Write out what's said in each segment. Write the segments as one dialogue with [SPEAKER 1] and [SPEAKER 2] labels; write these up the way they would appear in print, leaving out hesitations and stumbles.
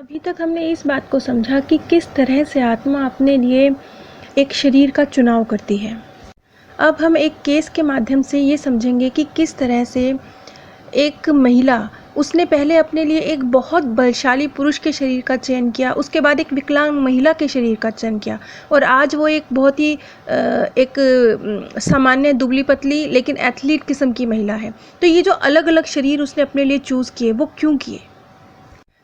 [SPEAKER 1] अभी तक हमने इस बात को समझा कि किस तरह से आत्मा अपने लिए एक शरीर का चुनाव करती है। अब हम एक केस के माध्यम से ये समझेंगे कि किस तरह से एक महिला, उसने पहले अपने लिए एक बहुत बलशाली पुरुष के शरीर का चयन किया, उसके बाद एक विकलांग महिला के शरीर का चयन किया और आज वो एक बहुत ही सामान्य दुबली पतली लेकिन एथलीट किस्म की महिला है। तो ये जो अलग अलग शरीर उसने अपने लिए चूज़ किए, वो क्यों किए?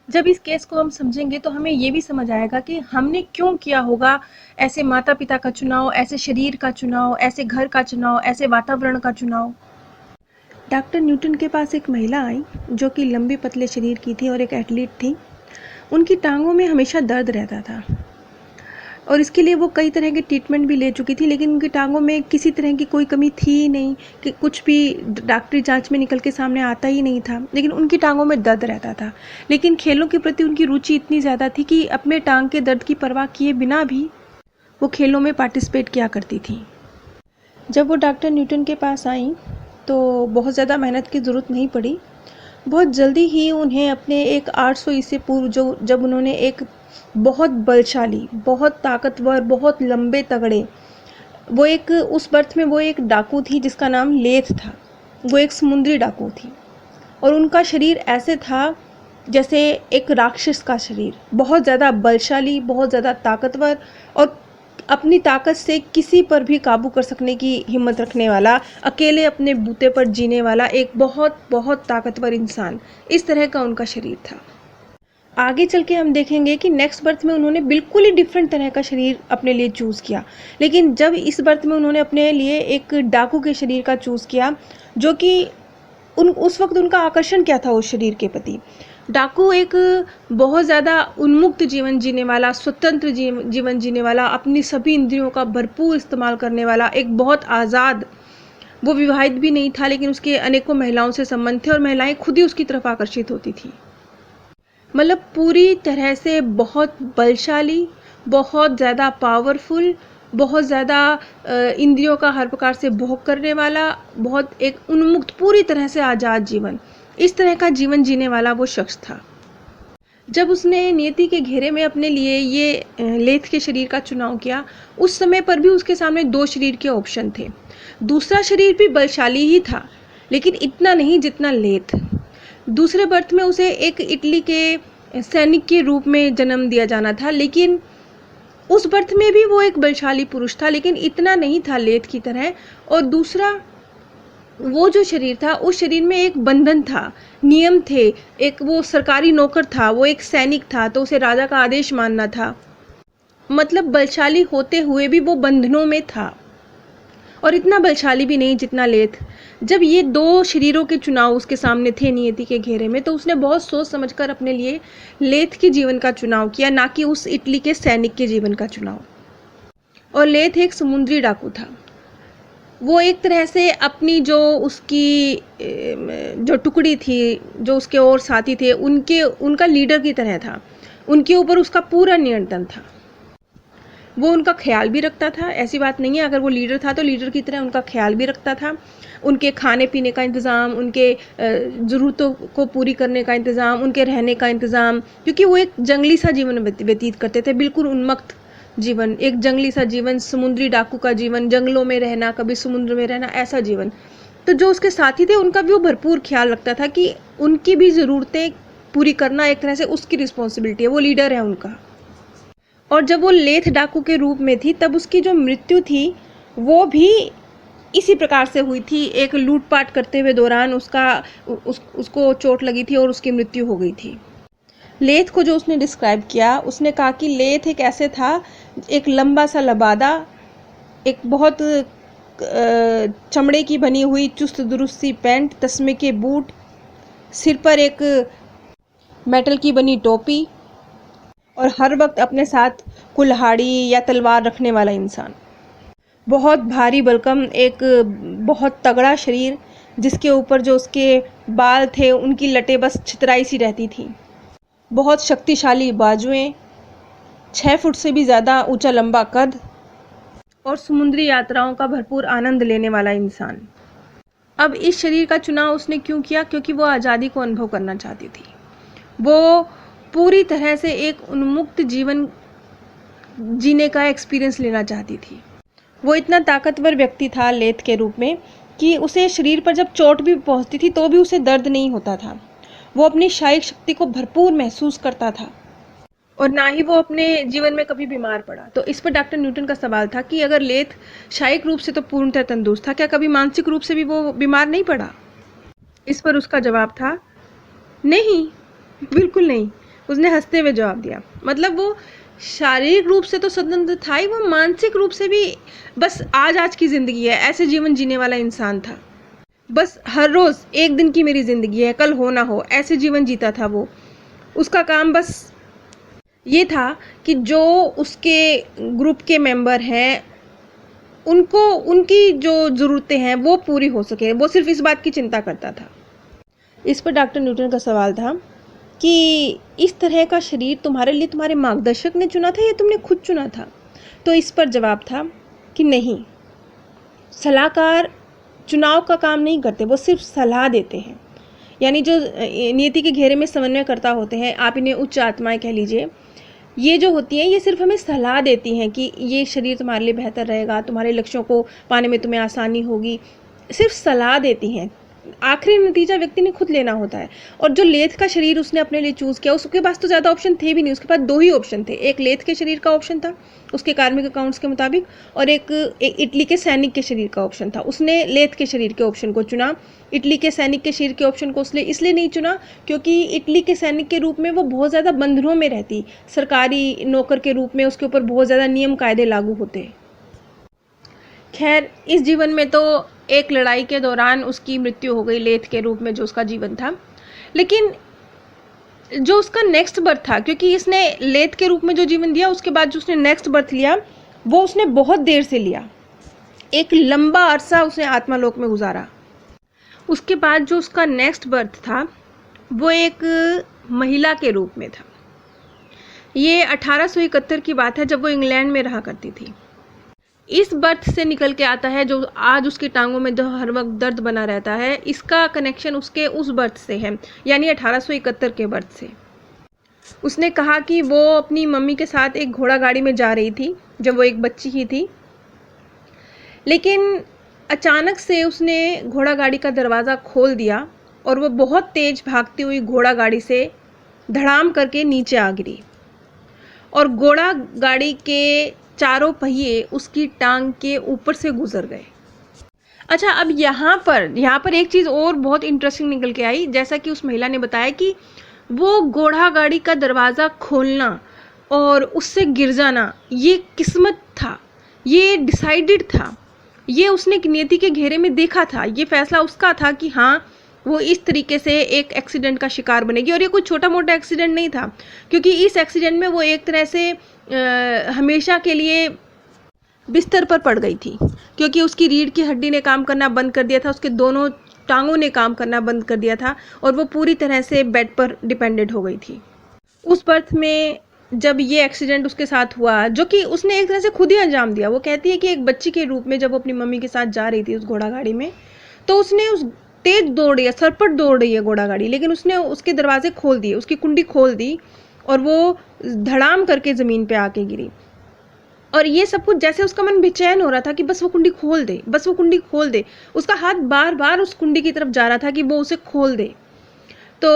[SPEAKER 1] जब इस केस को हम समझेंगे तो हमें ये भी समझ आएगा कि हमने क्यों किया होगा ऐसे माता पिता का चुनाव, ऐसे शरीर का चुनाव, ऐसे घर का चुनाव, ऐसे वातावरण का चुनाव। डॉक्टर न्यूटन के पास एक महिला आई जो कि लंबे पतले शरीर की थी और एक एथलीट थी। उनकी टांगों में हमेशा दर्द रहता था और इसके लिए वो कई तरह के ट्रीटमेंट भी ले चुकी थी, लेकिन उनकी टांगों में किसी तरह की कोई कमी थी ही नहीं कि कुछ भी डॉक्टरी जांच में निकल के सामने आता ही नहीं था, लेकिन उनकी टांगों में दर्द रहता था। लेकिन खेलों के प्रति उनकी रुचि इतनी ज़्यादा थी कि अपने टांग के दर्द की परवाह किए बिना भी वो खेलों में पार्टिसिपेट किया करती थी। जब वो डॉक्टर न्यूटन के पास आई तो बहुत ज़्यादा मेहनत की ज़रूरत नहीं पड़ी। बहुत जल्दी ही उन्हें अपने एक 800 ईस्वी पूर्व जब उन्होंने एक बहुत बलशाली, बहुत ताकतवर, बहुत लंबे तगड़े, वो एक उस बर्थ में वो एक डाकू थी जिसका नाम लेथ था। वो एक समुद्री डाकू थी और उनका शरीर ऐसे था जैसे एक राक्षस का शरीर, बहुत ज़्यादा बलशाली, बहुत ज़्यादा ताकतवर और अपनी ताकत से किसी पर भी काबू कर सकने की हिम्मत रखने वाला, अकेले अपने बूते पर जीने वाला एक बहुत बहुत ताकतवर इंसान। इस तरह का उनका शरीर था। आगे चल के हम देखेंगे कि नेक्स्ट बर्थ में उन्होंने बिल्कुल ही डिफरेंट तरह का शरीर अपने लिए चूज़ किया, लेकिन जब इस बर्थ में उन्होंने अपने लिए एक डाकू के शरीर का चूज़ किया, जो कि उस वक्त उनका आकर्षण क्या था उस शरीर के प्रति। डाकू एक बहुत ज़्यादा उन्मुक्त जीवन जीने वाला, स्वतंत्र जीवन जीने वाला, अपनी सभी इंद्रियों का भरपूर इस्तेमाल करने वाला, एक बहुत आज़ाद, वो विवाहित भी नहीं था लेकिन उसके अनेकों महिलाओं से संबंध थे और महिलाएं खुद ही उसकी तरफ आकर्षित होती थी। मतलब पूरी तरह से बहुत बलशाली, बहुत ज़्यादा पावरफुल, बहुत ज़्यादा इंद्रियों का हर प्रकार से भोग करने वाला, बहुत एक उन्मुक्त, पूरी तरह से आज़ाद जीवन, इस तरह का जीवन जीने वाला वो शख्स था। जब उसने नियति के घेरे में अपने लिए ये लेथ के शरीर का चुनाव किया, उस समय पर भी उसके सामने 2 शरीर के ऑप्शन थे। दूसरा शरीर भी बलशाली ही था, लेकिन इतना नहीं जितना लेथ। दूसरे बर्थ में उसे एक इटली के सैनिक के रूप में जन्म दिया जाना था, लेकिन उस बर्थ में भी वो एक बलशाली पुरुष था, लेकिन इतना नहीं था लेथ की तरह। और दूसरा वो जो शरीर था, उस शरीर में एक बंधन था, नियम थे, एक वो सरकारी नौकर था, वो एक सैनिक था, तो उसे राजा का आदेश मानना था। मतलब बलशाली होते हुए भी वो बंधनों में था और इतना बलशाली भी नहीं जितना लेथ। जब ये 2 शरीरों के चुनाव उसके सामने थे नियति के घेरे में, तो उसने बहुत सोच समझकर अपने लिए लेथ के जीवन का चुनाव किया, ना कि उस इटली के सैनिक के जीवन का चुनाव। और लेथ एक समुद्री डाकू था। वो एक तरह से अपनी जो उसकी जो टुकड़ी थी, जो उसके और साथी थे, उनका लीडर की तरह था। उनके ऊपर उसका पूरा नियंत्रण था। वो उनका ख्याल भी रखता था, ऐसी बात नहीं है, अगर वो लीडर था तो लीडर की तरह उनका ख्याल भी रखता था। उनके खाने पीने का इंतज़ाम, उनके ज़रूरतों को पूरी करने का इंतज़ाम, उनके रहने का इंतज़ाम, क्योंकि वो एक जंगली सा जीवन व्यतीत करते थे, बिल्कुल उन्मक्त जीवन, एक जंगली सा जीवन, समुद्री डाकू का जीवन, जंगलों में रहना, कभी समुद्र में रहना, ऐसा जीवन। तो जो उसके साथी थे उनका भी वो भरपूर ख्याल रखता था कि उनकी भी ज़रूरतें पूरी करना एक तरह से उसकी रिस्पॉन्सिबिलिटी है, वो लीडर है उनका। और जब वो लेथ डाकू के रूप में थी, तब उसकी जो मृत्यु थी वो भी इसी प्रकार से हुई थी। एक लूटपाट करते हुए दौरान उसको चोट लगी थी और उसकी मृत्यु हो गई थी। लेथ को जो उसने डिस्क्राइब किया, उसने कहा कि लेथ एक ऐसे था, एक लंबा सा लबादा, एक बहुत चमड़े की बनी हुई चुस्त दुरुस्त सी पैंट, तस्मे के बूट, सिर पर एक मेटल की बनी टोपी और हर वक्त अपने साथ कुल्हाड़ी या तलवार रखने वाला इंसान। बहुत भारी भरकम एक बहुत तगड़ा शरीर, जिसके ऊपर जो उसके बाल थे उनकी लटें बस छितराई सी रहती थी। बहुत शक्तिशाली बाजुएं, 6 फुट से भी ज़्यादा ऊंचा लंबा कद और समुद्री यात्राओं का भरपूर आनंद लेने वाला इंसान। अब इस शरीर का चुनाव उसने क्यों किया? क्योंकि वो आज़ादी को अनुभव करना चाहती थी। वो पूरी तरह से एक उन्मुक्त जीवन जीने का एक्सपीरियंस लेना चाहती थी। वो इतना ताकतवर व्यक्ति था लेथ के रूप में कि उसे शरीर पर जब चोट भी पहुंचती थी तो भी उसे दर्द नहीं होता था। वो अपनी शारीरिक शक्ति को भरपूर महसूस करता था और ना ही वो अपने जीवन में कभी बीमार पड़ा। तो इस पर डॉक्टर न्यूटन का सवाल था कि अगर लेथ शारीरिक रूप से तो पूर्णतः तंदुरुस्त था, क्या कभी मानसिक रूप से भी वो बीमार नहीं पड़ा? इस पर उसका जवाब था नहीं, बिल्कुल नहीं। उसने हंसते हुए जवाब दिया। मतलब वो शारीरिक रूप से तो स्वतंत्र था ही, वो मानसिक रूप से भी बस आज की जिंदगी है ऐसे जीवन जीने वाला इंसान था। बस हर रोज एक दिन की मेरी जिंदगी है, कल हो ना हो ऐसे जीवन जीता था वो। उसका काम बस ये था कि जो उसके ग्रुप के मेंबर हैं उनको उनकी जो ज़रूरतें हैं वो पूरी हो सके, वो सिर्फ इस बात की चिंता करता था। इस पर डॉक्टर न्यूटन का सवाल था कि इस तरह का शरीर तुम्हारे लिए तुम्हारे मार्गदर्शक ने चुना था या तुमने खुद चुना था? तो इस पर जवाब था कि नहीं, सलाहकार चुनाव का काम नहीं करते, वो सिर्फ सलाह देते हैं। यानी जो नियति के घेरे में समन्वयकर्ता होते हैं, आप इन्हें उच्च आत्माएं कह लीजिए, ये जो होती हैं ये सिर्फ हमें सलाह देती हैं कि ये शरीर तुम्हारे लिए बेहतर रहेगा, तुम्हारे लक्ष्यों को पाने में तुम्हें आसानी होगी, सिर्फ सलाह देती हैं। आखिरी नतीजा व्यक्ति ने खुद लेना होता है। और जो लेथ का शरीर उसने अपने लिए चूज़ किया, उसके पास तो ज़्यादा ऑप्शन थे भी नहीं, उसके पास 2 ही ऑप्शन थे। एक लेथ के शरीर का ऑप्शन था उसके कार्मिक अकाउंट्स के मुताबिक, और एक इटली के सैनिक के शरीर का ऑप्शन था। उसने लेथ के शरीर के ऑप्शन को चुना। इटली के सैनिक के शरीर के ऑप्शन को उसने इसलिए नहीं चुना क्योंकि इटली के सैनिक के रूप में वो बहुत ज़्यादा बंधनों में रहती, सरकारी नौकर के रूप में उसके ऊपर बहुत ज़्यादा नियम कायदे लागू होते। खैर, इस जीवन में तो एक लड़ाई के दौरान उसकी मृत्यु हो गई लेथ के रूप में जो उसका जीवन था। लेकिन जो उसका नेक्स्ट बर्थ था, क्योंकि इसने लेथ के रूप में जो जीवन दिया उसके बाद जो उसने नेक्स्ट बर्थ लिया वो उसने बहुत देर से लिया, एक लंबा अरसा उसने आत्मालोक में गुजारा। उसके बाद जो उसका नेक्स्ट बर्थ था वो एक महिला के रूप में था। ये 1871 की बात है जब वो इंग्लैंड में रहा करती थी। इस बर्थ से निकल के आता है जो आज उसकी टांगों में जो हर वक्त दर्द बना रहता है, इसका कनेक्शन उसके उस बर्थ से है, यानी 1871 के बर्थ से। उसने कहा कि वो अपनी मम्मी के साथ एक घोड़ा गाड़ी में जा रही थी जब वो एक बच्ची ही थी, लेकिन अचानक से उसने घोड़ा गाड़ी का दरवाज़ा खोल दिया और वो बहुत तेज भागती हुई घोड़ा गाड़ी से धड़ाम करके नीचे आ गिरी और घोड़ा गाड़ी के चारों पहिए उसकी टांग के ऊपर से गुजर गए। अच्छा, अब यहाँ पर एक चीज़ और बहुत इंटरेस्टिंग निकल के आई। जैसा कि उस महिला ने बताया कि वो घोड़ा गाड़ी का दरवाज़ा खोलना और उससे गिर जाना ये किस्मत था, ये डिसाइडेड था, ये उसने नियति के घेरे में देखा था। ये फैसला उसका था कि हाँ, वो इस तरीके से एक एक्सीडेंट का शिकार बनेगी। और ये कोई छोटा मोटा एक्सीडेंट नहीं था, क्योंकि इस एक्सीडेंट में वो एक तरह से हमेशा के लिए बिस्तर पर पड़ गई थी, क्योंकि उसकी रीढ़ की हड्डी ने काम करना बंद कर दिया था, उसके दोनों टांगों ने काम करना बंद कर दिया था और वो पूरी तरह से बेड पर डिपेंडेंट हो गई थी। उस बर्थ में जब ये एक्सीडेंट उसके साथ हुआ, जो कि उसने एक तरह से खुद ही अंजाम दिया, वो कहती है कि एक बच्ची के रूप में जब वो अपनी मम्मी के साथ जा रही थी उस घोड़ा गाड़ी में, तो उसने उस तेज दौड़ रही है, सरपट दौड़ रही है घोड़ा गाड़ी, लेकिन उसने उसके दरवाजे खोल दिए, उसकी कुंडी खोल दी और वो धड़ाम करके ज़मीन पे आके गिरी। और ये सब कुछ जैसे उसका मन बेचैन हो रहा था कि बस वो कुंडी खोल दे, बस वो कुंडी खोल दे। उसका हाथ बार बार उस कुंडी की तरफ जा रहा था कि वो उसे खोल दे। तो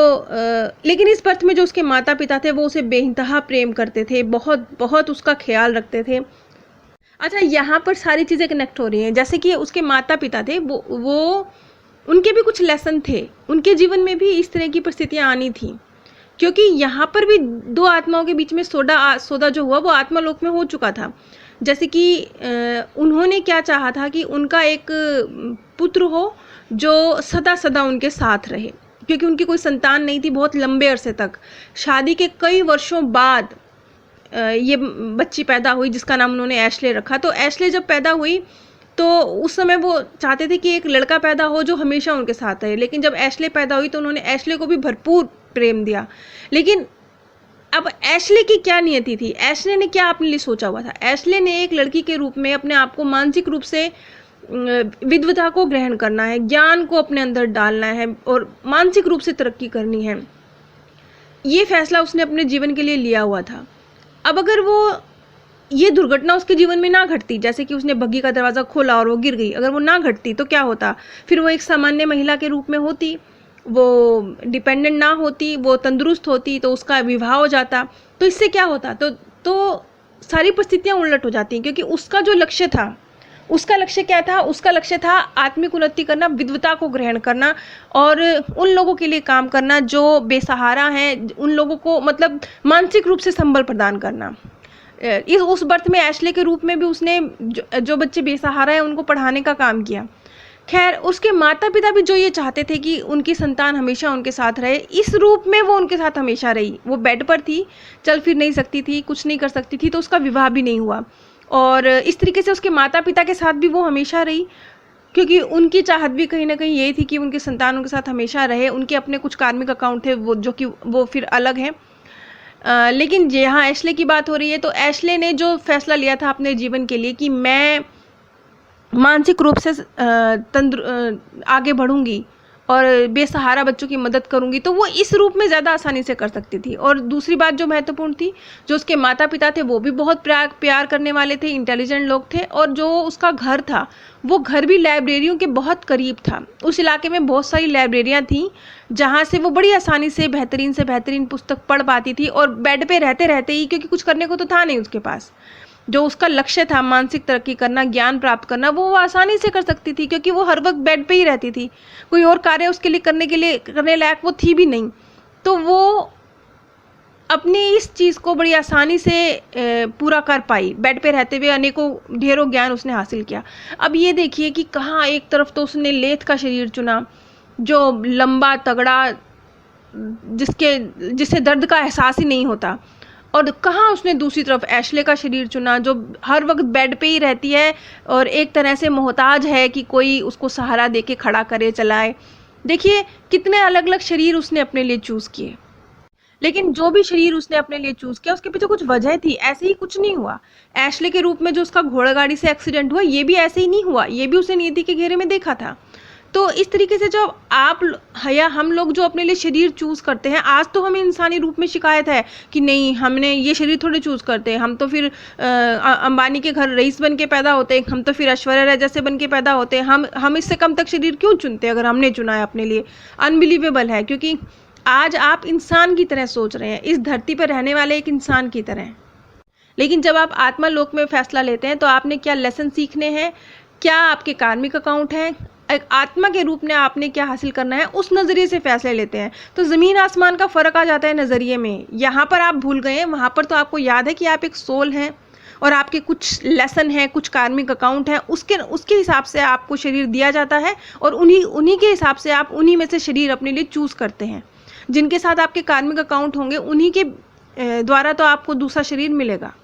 [SPEAKER 1] लेकिन इस बर्थ में जो उसके माता पिता थे वो उसे बेइंतहा प्रेम करते थे, बहुत बहुत उसका ख्याल रखते थे। अच्छा, यहाँ पर सारी चीज़ें कनेक्ट हो रही हैं। जैसे कि उसके माता पिता थे, वो उनके भी कुछ लेसन थे, उनके जीवन में भी इस तरह की परिस्थितियाँ आनी थी, क्योंकि यहाँ पर भी 2 आत्माओं के बीच में सौदा जो हुआ वो आत्मालोक में हो चुका था। जैसे कि उन्होंने क्या चाहा था कि उनका एक पुत्र हो जो सदा सदा उनके साथ रहे, क्योंकि उनकी कोई संतान नहीं थी बहुत लंबे अरसे तक। शादी के कई वर्षों बाद ये बच्ची पैदा हुई जिसका नाम उन्होंने एशले रखा। तो एशले जब पैदा हुई तो उस समय वो चाहते थे कि एक लड़का पैदा हो जो हमेशा उनके साथ रहे, लेकिन जब एशले पैदा हुई तो उन्होंने एशले को भी भरपूर प्रेम दिया। लेकिन अब एशले की क्या नियति थी, एशले ने क्या अपने लिए सोचा हुआ था? एशले ने एक लड़की के रूप में अपने आप को मानसिक रूप से विद्वता को ग्रहण करना है, ज्ञान को अपने अंदर डालना है और मानसिक रूप से तरक्की करनी है। ये फैसला उसने अपने जीवन के लिए लिया हुआ था। अब अगर वो ये दुर्घटना उसके जीवन में ना घटती, जैसे कि उसने बग्गी का दरवाज़ा खोला और वो गिर गई, अगर वो ना घटती तो क्या होता? फिर वो एक सामान्य महिला के रूप में होती, वो डिपेंडेंट ना होती, वो तंदुरुस्त होती, तो उसका विवाह हो जाता। तो इससे क्या होता? तो सारी परिस्थितियाँ उलट हो जाती, क्योंकि उसका जो लक्ष्य था, उसका लक्ष्य क्या था? उसका लक्ष्य था आत्मिक उन्नति करना, विद्वता को ग्रहण करना और उन लोगों के लिए काम करना जो बेसहारा हैं, उन लोगों को मतलब मानसिक रूप से संबल प्रदान करना। इस उस बर्थ में एशले के रूप में भी उसने जो बच्चे बेसहारा हैं उनको पढ़ाने का काम किया। खैर, उसके माता पिता भी जो ये चाहते थे कि उनकी संतान हमेशा उनके साथ रहे, इस रूप में वो उनके साथ हमेशा रही। वो बेड पर थी, चल फिर नहीं सकती थी, कुछ नहीं कर सकती थी, तो उसका विवाह भी नहीं हुआ। और इस तरीके से उसके माता पिता के साथ भी वो हमेशा रही, क्योंकि उनकी चाहत भी कहीं ना कहीं ये थी कि उनकी संतान उनके साथ हमेशा रहे। उनके अपने कुछ कार्मिक अकाउंट थे वो, जो कि वो फिर अलग हैं। लेकिन यहाँ एशले की बात हो रही है, तो एशले ने जो फैसला लिया था अपने जीवन के लिए कि मैं मानसिक रूप से आगे बढ़ूंगी और बेसहारा बच्चों की मदद करूंगी, तो वो इस रूप में ज़्यादा आसानी से कर सकती थी। और दूसरी बात जो महत्वपूर्ण थी, जो उसके माता पिता थे वो भी बहुत प्यार करने वाले थे, इंटेलिजेंट लोग थे, और जो उसका घर था वो घर भी लाइब्रेरियों के बहुत करीब था। उस इलाके में बहुत सारी लाइब्रेरियाँ थीं जहाँ से वो बड़ी आसानी से बेहतरीन पुस्तक पढ़ पाती थी, और बेड पे रहते रहते ही, क्योंकि कुछ करने को तो था नहीं उसके पास, जो उसका लक्ष्य था मानसिक तरक्की करना, ज्ञान प्राप्त करना, वो आसानी से कर सकती थी, क्योंकि वो हर वक्त बेड पे ही रहती थी। कोई और कार्य उसके लिए करने लायक वो थी भी नहीं। तो वो अपनी इस चीज़ को बड़ी आसानी से पूरा कर पाई। बेड पे रहते हुए अनेकों ढेरों ज्ञान उसने हासिल किया। अब ये देखिए कि कहाँ एक तरफ तो उसने लेथ का शरीर चुना, जो लंबा तगड़ा, जिसे दर्द का एहसास ही नहीं होता, और कहाँ उसने दूसरी तरफ एशले का शरीर चुना, जो हर वक्त बेड पे ही रहती है और एक तरह से मोहताज है कि कोई उसको सहारा दे के खड़ा करे, चलाए। देखिए कितने अलग अलग शरीर उसने अपने लिए चूज़ किए, लेकिन जो भी शरीर उसने अपने लिए चूज़ किया उसके पीछे कुछ वजह थी, ऐसे ही कुछ नहीं हुआ। एशले के रूप में जो उसका घोड़ागाड़ी से एक्सीडेंट हुआ, ये भी ऐसे ही नहीं हुआ, ये भी उसने नियति के घेरे में देखा था। तो इस तरीके से जब आप या हम लोग जो अपने लिए शरीर चूज़ करते हैं, आज तो हमें इंसानी रूप में शिकायत है कि नहीं, हमने ये शरीर थोड़े चूज़ करते हैं, हम तो फिर अंबानी के घर रईस बन के पैदा होते हैं, हम तो फिर ऐश्वर्या राय जैसे बन के पैदा होते हैं, हम इससे कम तक शरीर क्यों चुनते हैं अगर हमने चुना है अपने लिए? अनबिलीवेबल है, क्योंकि आज आप इंसान की तरह सोच रहे हैं, इस धरती पर रहने वाले एक इंसान की तरह। लेकिन जब आप आत्मा लोक में फैसला लेते हैं तो आपने क्या लेसन सीखने हैं, क्या आपके कार्मिक अकाउंट हैं, एक आत्मा के रूप में आपने क्या हासिल करना है, उस नज़रिए से फैसले लेते हैं। तो ज़मीन आसमान का फ़र्क आ जाता है नज़रिए में। यहाँ पर आप भूल गए हैं, वहाँ पर तो आपको याद है कि आप एक सोल हैं और आपके कुछ लेसन हैं, कुछ कार्मिक अकाउंट हैं, उसके हिसाब से आपको शरीर दिया जाता है, और उन्हीं के हिसाब से आप उन्हीं में से शरीर अपने लिए चूज़ करते हैं। जिनके साथ आपके कार्मिक अकाउंट होंगे उन्हीं के द्वारा तो आपको दूसरा शरीर मिलेगा।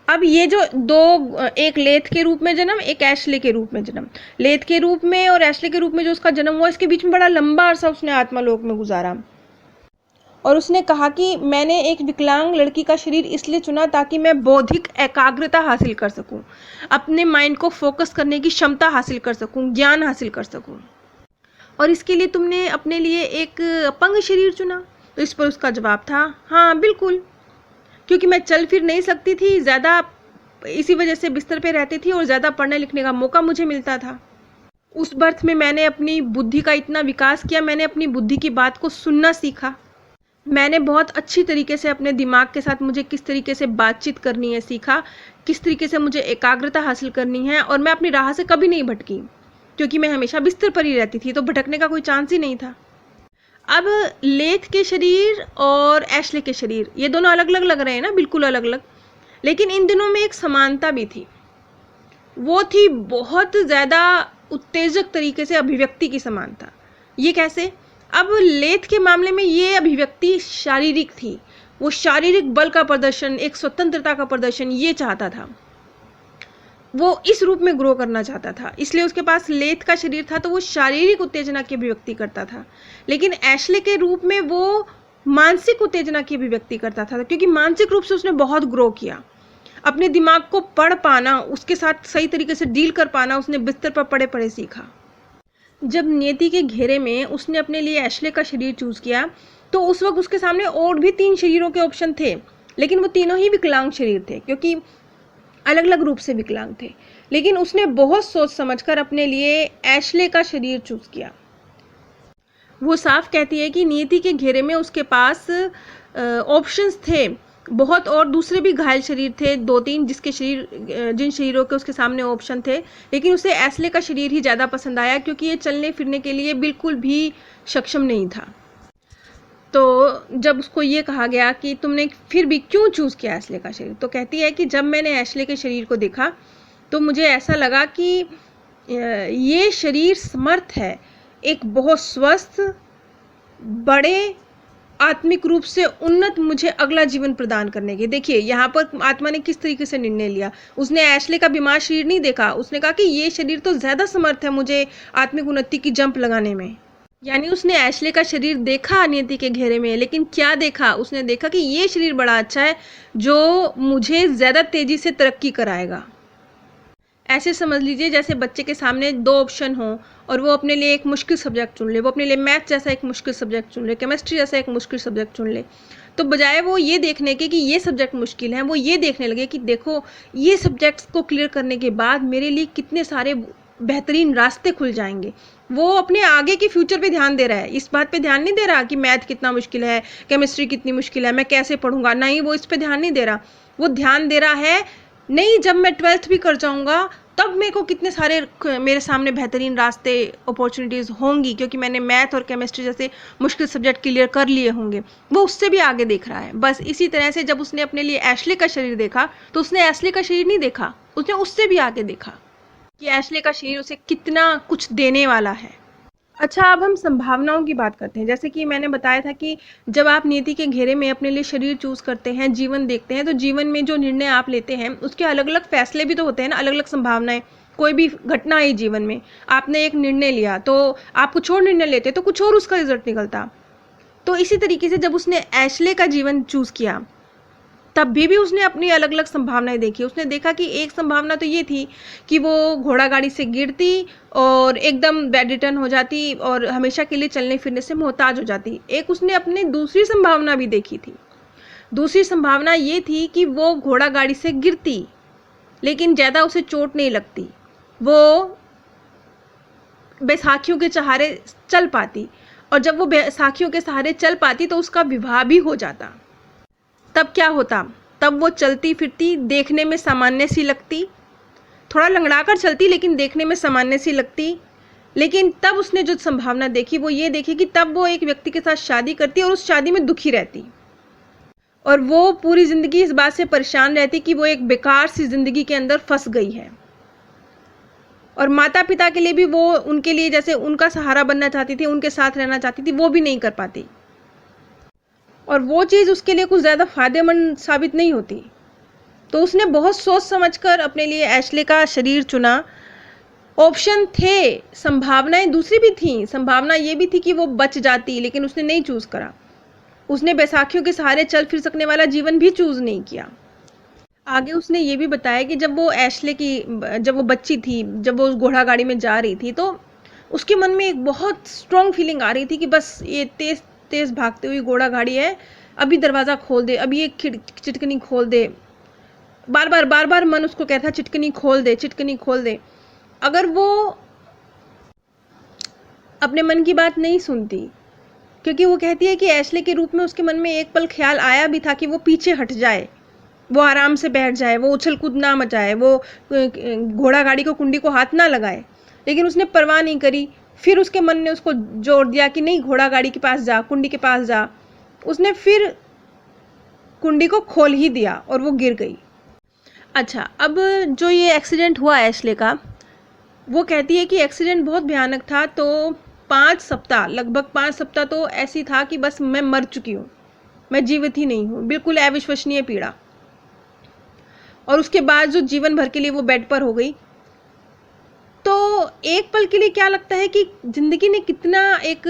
[SPEAKER 1] अब ये जो दो, एक लेथ के रूप में जन्म, एक एशले के रूप में जन्म, लेथ के रूप में और एशले के रूप में जो उसका जन्म हुआ, इसके बीच में बड़ा लंबा अरसा उसने आत्मालोक में गुजारा। और उसने कहा कि मैंने एक विकलांग लड़की का शरीर इसलिए चुना ताकि मैं बौद्धिक एकाग्रता हासिल कर सकूं, अपने माइंड को फोकस करने की क्षमता हासिल कर सकूं, ज्ञान हासिल कर सकूं। और इसके लिए तुमने अपने लिए एक अपंग शरीर चुना? तो इस पर उसका जवाब था, हाँ बिल्कुल, क्योंकि मैं चल फिर नहीं सकती थी, ज़्यादा इसी वजह से बिस्तर पे रहती थी और ज़्यादा पढ़ने लिखने का मौका मुझे मिलता था। उस बर्थ में मैंने अपनी बुद्धि का इतना विकास किया, मैंने अपनी बुद्धि की बात को सुनना सीखा, मैंने बहुत अच्छी तरीके से अपने दिमाग के साथ मुझे किस तरीके से बातचीत करनी है सीखा, किस तरीके से मुझे एकाग्रता हासिल करनी है, और मैं अपनी राह से कभी नहीं भटकी, क्योंकि मैं हमेशा बिस्तर पर ही रहती थी, तो भटकने का कोई चांस ही नहीं था। अब लेथ के शरीर और एशले के शरीर, ये दोनों अलग अलग लग रहे हैं ना, बिल्कुल अलग अलग, लेकिन इन दिनों में एक समानता भी थी। वो थी बहुत ज़्यादा उत्तेजक तरीके से अभिव्यक्ति की समानता। ये कैसे? अब लेथ के मामले में ये अभिव्यक्ति शारीरिक थी, वो शारीरिक बल का प्रदर्शन, एक स्वतंत्रता का प्रदर्शन ये चाहता था, वो इस रूप में ग्रो करना चाहता था, इसलिए उसके पास लेथ का शरीर था, तो वो शारीरिक उत्तेजना की अभिव्यक्ति करता था। लेकिन एशले के रूप में वो मानसिक उत्तेजना की अभिव्यक्ति करता था, क्योंकि मानसिक रूप से उसने बहुत ग्रो किया। अपने दिमाग को पढ़ पाना, उसके साथ सही तरीके से डील कर पाना उसने बिस्तर पर पड़े पड़े सीखा। जब नियति के घेरे में उसने अपने लिए एशले का शरीर चूज़ किया, तो उस वक्त उसके सामने और भी 3 शरीरों के ऑप्शन थे, लेकिन वो तीनों ही विकलांग शरीर थे, क्योंकि अलग अलग रूप से विकलांग थे। लेकिन उसने बहुत सोच समझकर अपने लिए एशले का शरीर चूज किया। वो साफ कहती है कि नियति के घेरे में उसके पास ऑप्शंस थे बहुत, और दूसरे भी घायल शरीर थे 2-3 जिन शरीरों के उसके सामने ऑप्शन थे, लेकिन उसे एशले का शरीर ही ज़्यादा पसंद आया, क्योंकि ये चलने फिरने के लिए बिल्कुल भी सक्षम नहीं था। तो जब उसको ये कहा गया कि तुमने फिर भी क्यों चूज़ किया एशले का शरीर, तो कहती है कि जब मैंने एशले के शरीर को देखा तो मुझे ऐसा लगा कि ये शरीर समर्थ है एक बहुत स्वस्थ, बड़े, आत्मिक रूप से उन्नत मुझे अगला जीवन प्रदान करने के। देखिए यहाँ पर आत्मा ने किस तरीके से निर्णय लिया। उसने एशले का बीमार शरीर नहीं देखा, उसने कहा कि ये शरीर तो ज़्यादा समर्थ है मुझे आत्मिक उन्नति की जंप लगाने में। यानी उसने एशले का शरीर देखा नियति के घेरे में, लेकिन क्या देखा? उसने देखा कि ये शरीर बड़ा अच्छा है जो मुझे ज़्यादा तेज़ी से तरक्की कराएगा। ऐसे समझ लीजिए जैसे बच्चे के सामने 2 ऑप्शन हों और वो अपने लिए एक मुश्किल सब्जेक्ट चुन ले, वो अपने लिए मैथ जैसा एक मुश्किल सब्जेक्ट चुन ले, केमिस्ट्री जैसा एक मुश्किल सब्जेक्ट चुन ले, तो बजाय वो ये देखने के कि ये सब्जेक्ट मुश्किल है, वो ये देखने लगे कि देखो ये सब्जेक्ट्स को क्लियर करने के बाद मेरे लिए कितने सारे बेहतरीन रास्ते खुल जाएंगे। वो अपने आगे के फ्यूचर पे ध्यान दे रहा है, इस बात पे ध्यान नहीं दे रहा कि मैथ कितना मुश्किल है, केमिस्ट्री कितनी मुश्किल है, मैं कैसे पढ़ूंगा, नहीं, वो इस पे ध्यान नहीं दे रहा। वो ध्यान दे रहा है नहीं, जब मैं 12th भी कर जाऊंगा तब मेरे को कितने सारे मेरे सामने बेहतरीन रास्ते, अपॉर्चुनिटीज़ होंगी, क्योंकि मैंने मैथ और केमिस्ट्री जैसे मुश्किल सब्जेक्ट क्लियर कर लिए होंगे। वो उससे भी आगे देख रहा है। बस इसी तरह से जब उसने अपने लिए एशले का शरीर देखा तो उसने एशले का शरीर नहीं देखा, उसने उससे भी आगे देखा कि एशले का शरीर उसे कितना कुछ देने वाला है। अच्छा, अब हम संभावनाओं की बात करते हैं। जैसे कि मैंने बताया था कि जब आप नियति के घेरे में अपने लिए शरीर चूज करते हैं, जीवन देखते हैं, तो जीवन में जो निर्णय आप लेते हैं उसके अलग अलग फैसले भी तो होते हैं ना, अलग अलग संभावनाएं। कोई भी घटना आई जीवन में, आपने एक निर्णय लिया तो आप कुछ और निर्णय लेते तो कुछ और उसका रिजल्ट निकलता। तो इसी तरीके से जब उसने एशले का जीवन चूज किया तब भी उसने अपनी अलग अलग संभावनाएं देखी। उसने देखा कि एक संभावना तो ये थी कि वो घोड़ा गाड़ी से गिरती और एकदम बेड रिटर्न हो जाती और हमेशा के लिए चलने फिरने से मोहताज हो जाती। एक उसने अपनी दूसरी संभावना भी देखी थी। दूसरी संभावना ये थी कि वो घोड़ा गाड़ी से गिरती लेकिन ज़्यादा उसे चोट नहीं लगती, वो बैसाखियों के सहारे चल पाती, और जब वो बैसाखियों के सहारे चल पाती तो उसका विवाह भी हो जाता। तब क्या होता? तब वो चलती फिरती, देखने में सामान्य सी लगती, थोड़ा लंगड़ा कर चलती लेकिन देखने में सामान्य सी लगती। लेकिन तब उसने जो संभावना देखी वो ये देखी कि तब वो एक व्यक्ति के साथ शादी करती और उस शादी में दुखी रहती, और वो पूरी ज़िंदगी इस बात से परेशान रहती कि वो एक बेकार सी ज़िंदगी के अंदर फंस गई है। और माता पिता के लिए भी वो उनके लिए जैसे उनका सहारा बनना चाहती थी, उनके साथ रहना चाहती थी, वो भी नहीं कर पाती, और वो चीज़ उसके लिए कुछ ज़्यादा फ़ायदेमंद साबित नहीं होती। तो उसने बहुत सोच समझकर अपने लिए एशले का शरीर चुना। ऑप्शन थे, संभावनाएं दूसरी भी थी। संभावना ये भी थी कि वो बच जाती, लेकिन उसने नहीं चूज़ करा। उसने बैसाखियों के सहारे चल फिर सकने वाला जीवन भी चूज़ नहीं किया। आगे उसने ये भी बताया कि जब वो बच्ची थी, जब वो उस घोड़ा गाड़ी में जा रही थी, तो उसके मन में एक बहुत स्ट्रॉन्ग फीलिंग आ रही थी कि बस ये तेज़ तेज़ भागती हुई घोड़ा गाड़ी है, अभी दरवाज़ा खोल दे, अभी ये चिटकनी खोल दे। बार बार मन उसको कहता चिटकनी खोल दे, चिटकनी खोल दे। अगर वो अपने मन की बात नहीं सुनती, क्योंकि वो कहती है कि एशले के रूप में उसके मन में एक पल ख्याल आया भी था कि वो पीछे हट जाए, वो आराम से बैठ जाए, वो उछल कूद ना मचाए, वो घोड़ा गाड़ी को कुंडी को हाथ ना लगाए, लेकिन उसने परवाह नहीं करी। फिर उसके मन ने उसको जोर दिया कि नहीं, घोड़ा गाड़ी के पास जा, कुंडी के पास जा। उसने फिर कुंडी को खोल ही दिया और वो गिर गई। अच्छा, अब जो ये एक्सीडेंट हुआ एशले का, वो कहती है कि एक्सीडेंट बहुत भयानक था। तो 5 सप्ताह, लगभग 5 सप्ताह तो ऐसी था कि बस मैं मर चुकी हूँ, मैं जीवित ही नहीं हूँ, बिल्कुल अविश्वसनीय पीड़ा। और उसके बाद जो जीवन भर के लिए वो बेड पर हो गई। तो एक पल के लिए क्या लगता है कि ज़िंदगी ने कितना एक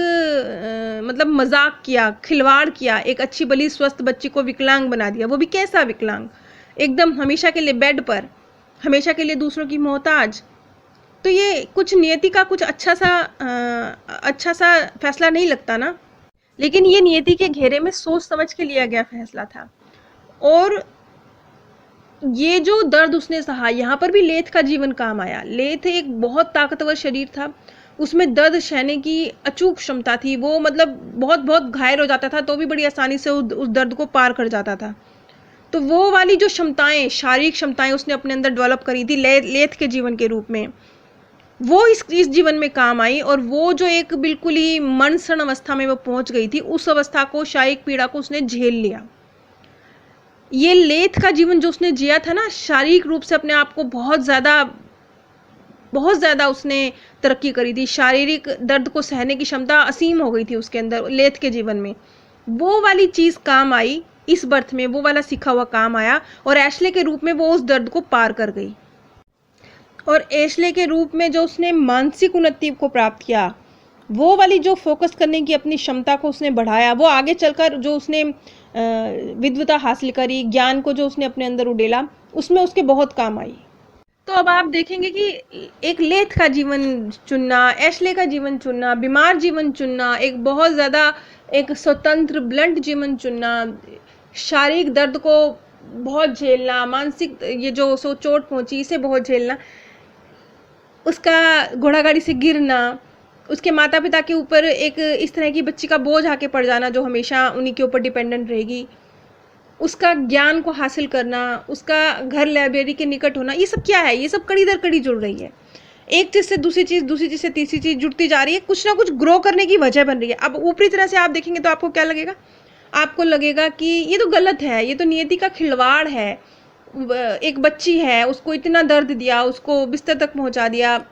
[SPEAKER 1] मतलब मजाक किया, खिलवाड़ किया, एक अच्छी भली स्वस्थ बच्ची को विकलांग बना दिया, वो भी कैसा विकलांग, एकदम हमेशा के लिए बेड पर, हमेशा के लिए दूसरों की मोहताज। तो ये कुछ नियति का कुछ अच्छा सा फैसला नहीं लगता ना। लेकिन ये नियति के घेरे में सोच समझ के लिया गया फैसला था। और ये जो दर्द उसने सहा, यहाँ पर भी लेथ का जीवन काम आया। लेथ एक बहुत ताकतवर शरीर था, उसमें दर्द सहने की अचूक क्षमता थी। वो मतलब बहुत बहुत घायल हो जाता था तो भी बड़ी आसानी से उस दर्द को पार कर जाता था। तो वो वाली जो क्षमताएं, शारीरिक क्षमताएं उसने अपने अंदर डेवलप करी थी लेथ के जीवन के रूप में, वो इस जीवन में काम आई। और वो जो एक बिल्कुल ही मनसण अवस्था में वो पहुंच गई थी, उस अवस्था को, शारीरिक पीड़ा को उसने झेल लिया। ये लेथ का जीवन जो उसने जिया था ना, शारीरिक रूप से अपने आप को बहुत ज़्यादा उसने तरक्की करी थी। शारीरिक दर्द को सहने की क्षमता असीम हो गई थी उसके अंदर लेथ के जीवन में। वो वाली चीज़ काम आई इस बर्थ में, वो वाला सीखा हुआ काम आया और एशले के रूप में वो उस दर्द को पार कर गई। और एशले के रूप में जो उसने मानसिक उन्नति को प्राप्त किया, वो वाली जो फोकस करने की अपनी क्षमता को उसने बढ़ाया, वो आगे चलकर जो उसने विद्वता हासिल करी, ज्ञान को जो उसने अपने अंदर उड़ेला, उसमें उसके बहुत काम आई। तो अब आप देखेंगे कि एक लेथ का जीवन चुनना, एशले का जीवन चुनना, बीमार जीवन चुनना, एक बहुत ज़्यादा एक स्वतंत्र ब्लंट जीवन चुनना, शारीरिक दर्द को बहुत झेलना, मानसिक ये जो चोट पहुंची इसे बहुत झेलना, उसका घोड़ागाड़ी से गिरना, उसके माता पिता के ऊपर एक इस तरह की बच्ची का बोझ आके पड़ जाना जो हमेशा उन्हीं के ऊपर डिपेंडेंट रहेगी, उसका ज्ञान को हासिल करना, उसका घर लाइब्रेरी के निकट होना, ये सब क्या है? ये सब कड़ी दर कड़ी जुड़ रही है। एक चीज़ से दूसरी चीज़, दूसरी चीज़ से तीसरी चीज़ जुड़ती जा रही है, कुछ ना कुछ ग्रो करने की वजह बन रही है। अब ऊपरी तरह से आप देखेंगे तो आपको क्या लगेगा? आपको लगेगा कि ये तो गलत है, ये तो नियति का खिलवाड़ है। एक बच्ची है, उसको इतना दर्द दिया, उसको बिस्तर तक पहुंचा दिया,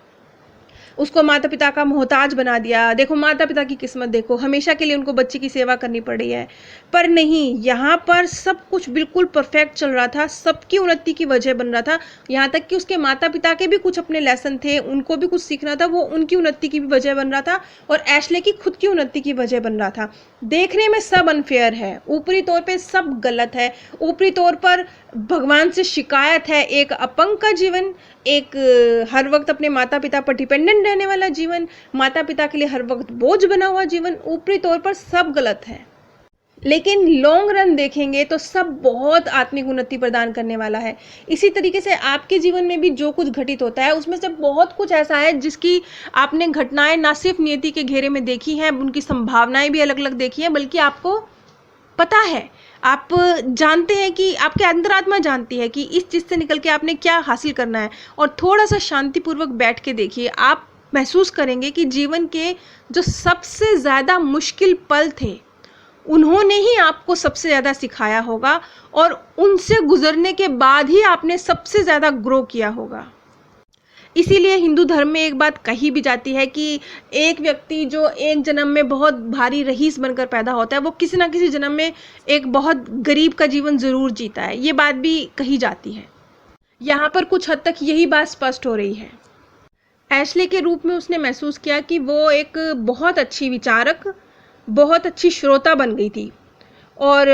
[SPEAKER 1] उसको माता पिता का मोहताज बना दिया। देखो माता पिता की किस्मत देखो, हमेशा के लिए उनको बच्चे की सेवा करनी पड़ रही है। पर नहीं, यहाँ पर सब कुछ बिल्कुल परफेक्ट चल रहा था, सबकी उन्नति की वजह बन रहा था। यहाँ तक कि उसके माता पिता के भी कुछ अपने लेसन थे, उनको भी कुछ सीखना था, वो उनकी उन्नति की भी वजह बन रहा था और एशले की खुद की उन्नति की वजह बन रहा था। देखने में सब अनफेयर है, ऊपरी तौर पे सब गलत है, ऊपरी तौर पर भगवान से शिकायत है, एक अपंग का जीवन, एक हर वक्त अपने माता पिता पर डिपेंडेंट रहने वाला जीवन, माता पिता के लिए हर वक्त बोझ बना हुआ जीवन, ऊपरी तौर पर सब गलत है। लेकिन लॉन्ग रन देखेंगे तो सब बहुत आत्मिक उन्नति प्रदान करने वाला है। इसी तरीके से आपके जीवन में भी जो कुछ घटित होता है उसमें से बहुत कुछ ऐसा है जिसकी आपने घटनाएं ना सिर्फ नियति के घेरे में देखी हैं, उनकी संभावनाएं भी अलग अलग देखी हैं, बल्कि आपको पता है, आप जानते हैं कि आपके अंतरात्मा जानती है कि इस चीज़ से निकल के आपने क्या हासिल करना है। और थोड़ा सा शांतिपूर्वक बैठ के देखिए, आप महसूस करेंगे कि जीवन के जो सबसे ज़्यादा मुश्किल पल थे उन्होंने ही आपको सबसे ज़्यादा सिखाया होगा और उनसे गुजरने के बाद ही आपने सबसे ज़्यादा ग्रो किया होगा। इसीलिए हिंदू धर्म में एक बात कही भी जाती है कि एक व्यक्ति जो एक जन्म में बहुत भारी रईस बनकर पैदा होता है, वो किसी ना किसी जन्म में एक बहुत गरीब का जीवन ज़रूर जीता है। ये बात भी कही जाती है। यहाँ पर कुछ हद तक यही बात स्पष्ट हो रही है। एशले के रूप में उसने महसूस किया कि वो एक बहुत अच्छी विचारक, बहुत अच्छी श्रोता बन गई थी और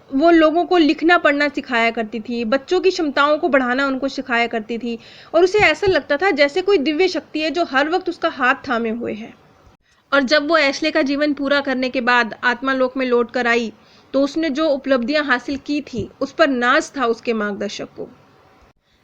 [SPEAKER 1] वो लोगों को लिखना पढ़ना सिखाया करती थी, बच्चों की क्षमताओं को बढ़ाना उनको सिखाया करती थी और उसे ऐसा लगता था जैसे कोई दिव्य शक्ति है जो हर वक्त उसका हाथ थामे हुए है। और जब वो एशले का जीवन पूरा करने के बाद आत्मालोक में लौट कर आई तो उसने जो उपलब्धियां हासिल की थी उस पर नाज था उसके मार्गदर्शक को।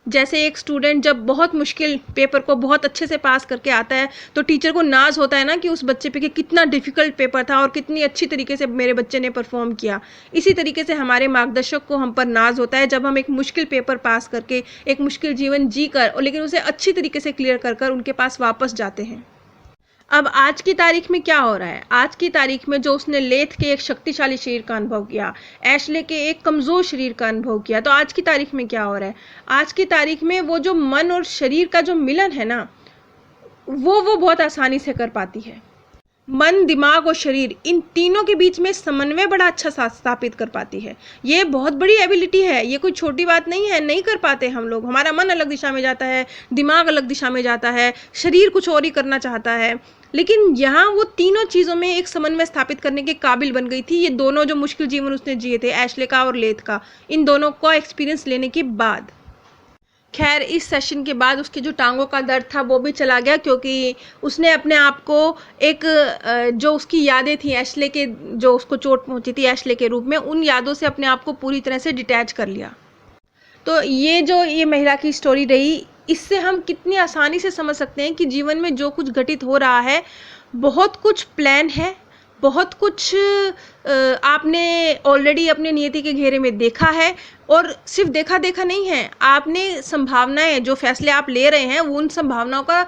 [SPEAKER 1] जैसे एक स्टूडेंट जब बहुत मुश्किल पेपर को बहुत अच्छे से पास करके आता है तो टीचर को नाज होता है ना कि उस बच्चे पे कि कितना डिफ़िकल्ट पेपर था और कितनी अच्छी तरीके से मेरे बच्चे ने परफॉर्म किया। इसी तरीके से हमारे मार्गदर्शक को हम पर नाज होता है जब हम एक मुश्किल पेपर पास करके, एक मुश्किल जीवन जी कर और लेकिन उसे अच्छी तरीके से क्लियर कर कर उनके पास वापस जाते हैं। अब आज की तारीख में क्या हो रहा है? आज की तारीख में जो उसने लेथ के एक शक्तिशाली शरीर का अनुभव किया, एशले के एक कमज़ोर शरीर का अनुभव किया, तो आज की तारीख में क्या हो रहा है? आज की तारीख में वो जो मन और शरीर का जो मिलन है ना, वो बहुत आसानी से कर पाती है। मन, दिमाग और शरीर, इन तीनों के बीच में समन्वय बड़ा अच्छा स्थापित कर पाती है। ये बहुत बड़ी एबिलिटी है, ये कोई छोटी बात नहीं है, नहीं कर पाते हम लोग। हमारा मन अलग दिशा में जाता है, दिमाग अलग दिशा में जाता है, शरीर कुछ और ही करना चाहता है, लेकिन यहाँ वो तीनों चीज़ों में एक समन्वय स्थापित करने के काबिल बन गई थी। ये दोनों जो मुश्किल जीवन उसने जिए थे, एशले का और लेथ का, इन दोनों का एक्सपीरियंस लेने के बाद। खैर इस सेशन के बाद उसके जो टांगों का दर्द था वो भी चला गया, क्योंकि उसने अपने आप को एक जो उसकी यादें थी एशले के, जो उसको चोट पहुंची थी एशले के रूप में, उन यादों से अपने आप को पूरी तरह से डिटैच कर लिया। तो ये महिला की स्टोरी रही। इससे हम कितनी आसानी से समझ सकते हैं कि जीवन में जो कुछ घटित हो रहा है, बहुत कुछ प्लान है, बहुत कुछ आपने ऑलरेडी अपने नियति के घेरे में देखा है। और सिर्फ देखा देखा नहीं है, आपने संभावनाएं, जो फैसले आप ले रहे हैं वो उन संभावनाओं का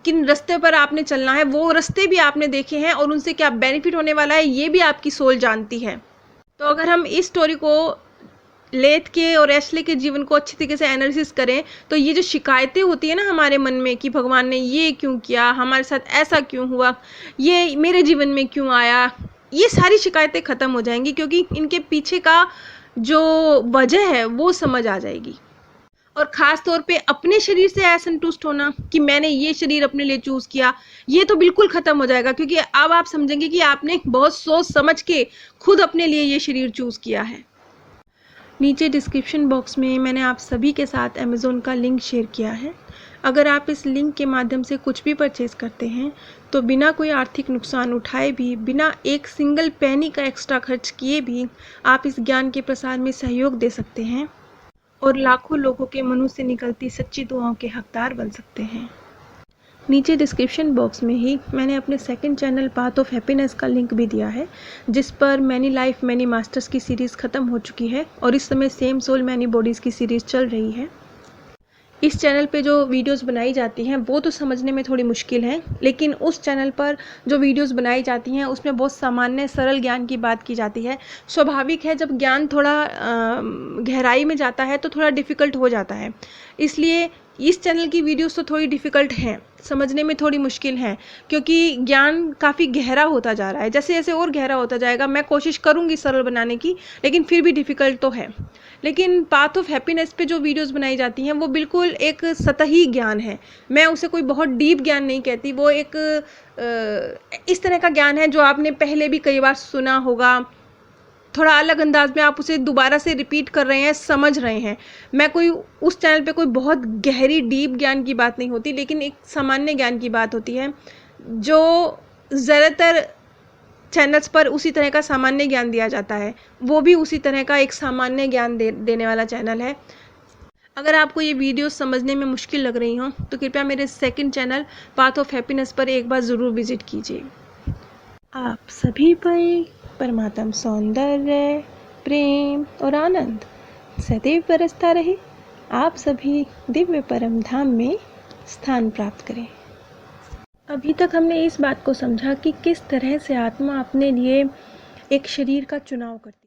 [SPEAKER 1] किन रास्ते पर आपने चलना है, वो रास्ते भी आपने देखे हैं और उनसे क्या बेनिफिट होने वाला है ये भी आपकी सोल जानती है। तो अगर हम इस स्टोरी को लेथ के और एशले के जीवन को अच्छी तरीके से एनालिसिस करें, तो ये जो शिकायतें होती है ना हमारे मन में कि भगवान ने ये क्यों किया, हमारे साथ ऐसा क्यों हुआ, ये मेरे जीवन में क्यों आया, ये सारी शिकायतें ख़त्म हो जाएंगी, क्योंकि इनके पीछे का जो वजह है वो समझ आ जाएगी। और ख़ास तौर पे अपने शरीर से असंतुष्ट होना कि मैंने ये शरीर अपने लिए चूज़ किया, ये तो बिल्कुल ख़त्म हो जाएगा, क्योंकि अब आप समझेंगे कि आपने बहुत सोच समझ के खुद अपने लिए ये शरीर चूज़ किया है। नीचे डिस्क्रिप्शन बॉक्स में मैंने आप सभी के साथ अमेज़ोन का लिंक शेयर किया है। अगर आप इस लिंक के माध्यम से कुछ भी परचेज़ करते हैं तो बिना कोई आर्थिक नुकसान उठाए भी, बिना एक सिंगल पैनी का एक्स्ट्रा खर्च किए भी आप इस ज्ञान के प्रसार में सहयोग दे सकते हैं और लाखों लोगों के मुंह से निकलती सच्ची दुआओं के हकदार बन सकते हैं। नीचे डिस्क्रिप्शन बॉक्स में ही मैंने अपने second channel path of happiness का लिंक भी दिया है, जिस पर मैनी लाइफ मैनी मास्टर्स की सीरीज़ ख़त्म हो चुकी है और इस समय सेम सोल मैनी बॉडीज़ की सीरीज़ चल रही है। इस चैनल पे जो वीडियोस बनाई जाती हैं वो तो समझने में थोड़ी मुश्किल है, लेकिन उस चैनल पर जो वीडियोस बनाई जाती हैं उसमें बहुत सामान्य सरल ज्ञान की बात की जाती है। स्वाभाविक है, जब ज्ञान थोड़ा गहराई में जाता है तो थोड़ा डिफ़िकल्ट हो जाता है, इसलिए इस चैनल की वीडियोस तो थोड़ी डिफ़िकल्ट हैं, समझने में थोड़ी मुश्किल है, क्योंकि ज्ञान काफ़ी गहरा होता जा रहा है। जैसे जैसे और गहरा होता जाएगा मैं कोशिश करूँगी सरल बनाने की, लेकिन फिर भी डिफ़िकल्ट तो है। लेकिन पाथ ऑफ हैप्पीनेस पे जो वीडियोस बनाई जाती हैं वो बिल्कुल एक सतही ज्ञान है, मैं उसे कोई बहुत डीप ज्ञान नहीं कहती। वो एक इस तरह का ज्ञान है जो आपने पहले भी कई बार सुना होगा, थोड़ा अलग अंदाज में आप उसे दोबारा से रिपीट कर रहे हैं, समझ रहे हैं। मैं कोई उस चैनल पे कोई बहुत गहरी डीप ज्ञान की बात नहीं होती, लेकिन एक सामान्य ज्ञान की बात होती है, जो ज़्यादातर चैनल्स पर उसी तरह का सामान्य ज्ञान दिया जाता है। वो भी उसी तरह का एक सामान्य ज्ञान देने वाला चैनल है। अगर आपको ये वीडियो समझने में मुश्किल लग रही हो तो कृपया मेरे second channel path of happiness पर एक बार ज़रूर विजिट कीजिए। आप सभी पर परमात्म सौंदर्य, प्रेम और आनंद सदैव बरसता रहे। आप सभी दिव्य परम धाम में स्थान प्राप्त करें। अभी तक हमने इस बात को समझा कि किस तरह से आत्मा अपने लिए एक शरीर का चुनाव करती है।